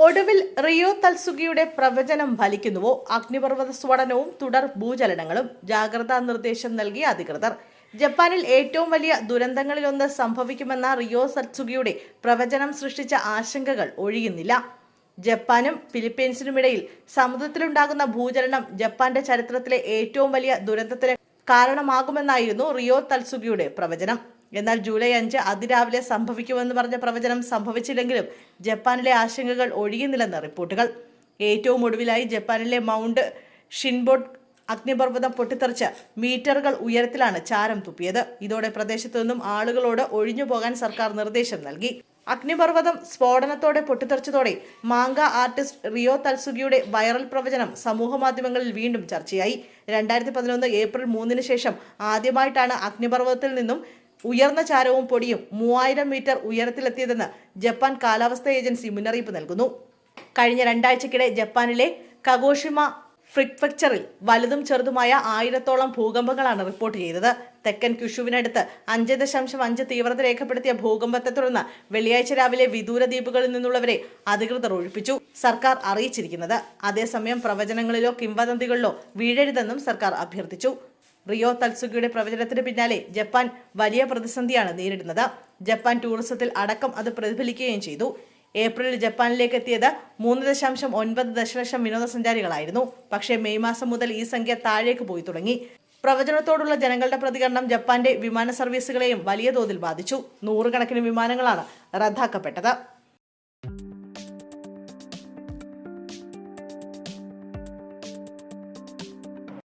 ഒടുവിൽ റിയോ തൽസുഗിയുടെ പ്രവചനം ഫലിക്കുന്നുവോ? അഗ്നിപർവ്വത സ്ഫോടനവും തുടർ ഭൂചലനങ്ങളും. ജാഗ്രതാ നിർദ്ദേശം നൽകിയ അധികൃതർ. ജപ്പാനിൽ ഏറ്റവും വലിയ ദുരന്തങ്ങളിലൊന്ന് സംഭവിക്കുമെന്ന റിയോ തൽസുഗിയുടെ പ്രവചനം സൃഷ്ടിച്ച ആശങ്കകൾ ഒഴിയുന്നില്ല. ജപ്പാനും ഫിലിപ്പീൻസിനുമിടയിൽ സമുദ്രത്തിലുണ്ടാകുന്ന ഭൂചലനം ജപ്പാന്റെ ചരിത്രത്തിലെ ഏറ്റവും വലിയ ദുരന്തത്തിന് കാരണമാകുമെന്നായിരുന്നു റിയോ തൽസുഗിയുടെ പ്രവചനം. എന്നാൽ ജൂലൈ 5 അതിരാവിലെ സംഭവിക്കുമെന്ന് പറഞ്ഞ പ്രവചനം സംഭവിച്ചില്ലെങ്കിലും ജപ്പാനിലെ ആശങ്കകൾ ഒഴിയുന്നില്ലെന്ന് റിപ്പോർട്ടുകൾ. ഏറ്റവും ഒടുവിലായി ജപ്പാനിലെ മൗണ്ട് ഷിൻബോട്ട് അഗ്നിപർവ്വതം പൊട്ടിത്തെറിച്ച് മീറ്ററുകൾ ഉയരത്തിലാണ് ചാരം തുപ്പിയത്. ഇതോടെ പ്രദേശത്തു നിന്നും ആളുകളോട് ഒഴിഞ്ഞുപോകാൻ സർക്കാർ നിർദ്ദേശം നൽകി. അഗ്നിപർവ്വതം സ്ഫോടനത്തോടെ പൊട്ടിത്തെറിച്ചതോടെ മാങ്ക ആർട്ടിസ്റ്റ് റിയോ തൽസുഗിയുടെ വൈറൽ പ്രവചനം സമൂഹമാധ്യമങ്ങളിൽ വീണ്ടും ചർച്ചയായി. 2011 ഏപ്രിൽ 3 ശേഷം ആദ്യമായിട്ടാണ് അഗ്നിപർവ്വതത്തിൽ നിന്നും ഉയർന്ന ചാരവും പൊടിയും 3000 മീറ്റർ ഉയരത്തിലെത്തിയതെന്ന് ജപ്പാൻ കാലാവസ്ഥാ ഏജൻസി മുന്നറിയിപ്പ് നൽകുന്നു. കഴിഞ്ഞ 2 ആഴ്ചക്കിടെ ജപ്പാനിലെ കഗോഷിമ പ്രിഫെക്ചറിൽ വലുതും ചെറുതുമായ 1000-ഓളം ഭൂകമ്പങ്ങളാണ് റിപ്പോർട്ട് ചെയ്തത്. തെക്കൻ ക്യുഷുവിനടുത്ത് 5.5 തീവ്രത രേഖപ്പെടുത്തിയ ഭൂകമ്പത്തെ തുടർന്ന് വെള്ളിയാഴ്ച രാവിലെ വിദൂര ദ്വീപുകളിൽ നിന്നുള്ളവരെ അധികൃതർ ഒഴിപ്പിച്ചു സർക്കാർ അറിയിച്ചിരിക്കുന്നത്. അതേസമയം പ്രവചനങ്ങളിലോ കിംവദന്തികളിലോ വീഴരുതെന്നും സർക്കാർ അഭ്യർത്ഥിച്ചു. റിയോ തൽസുഗിയുടെ പ്രവചനത്തിന് പിന്നാലെ ജപ്പാൻ വലിയ പ്രതിസന്ധിയാണ് നേരിടുന്നത്. ജപ്പാൻ ടൂറിസത്തിൽ അടക്കം അത് പ്രതിഫലിക്കുകയും ചെയ്തു. ഏപ്രിലിൽ ജപ്പാനിലേക്ക് എത്തിയത് 3.9 ദശലക്ഷം വിനോദസഞ്ചാരികളായിരുന്നു. പക്ഷേ മെയ് മാസം മുതൽ ഈ സംഖ്യ താഴേക്ക് പോയി തുടങ്ങി. പ്രവചനത്തോടുള്ള ജനങ്ങളുടെ പ്രതികരണം ജപ്പാന്റെ വിമാന സർവീസുകളെയും വലിയ തോതിൽ ബാധിച്ചു. 100 കണക്കിന് വിമാനങ്ങളാണ് റദ്ദാക്കപ്പെട്ടത്.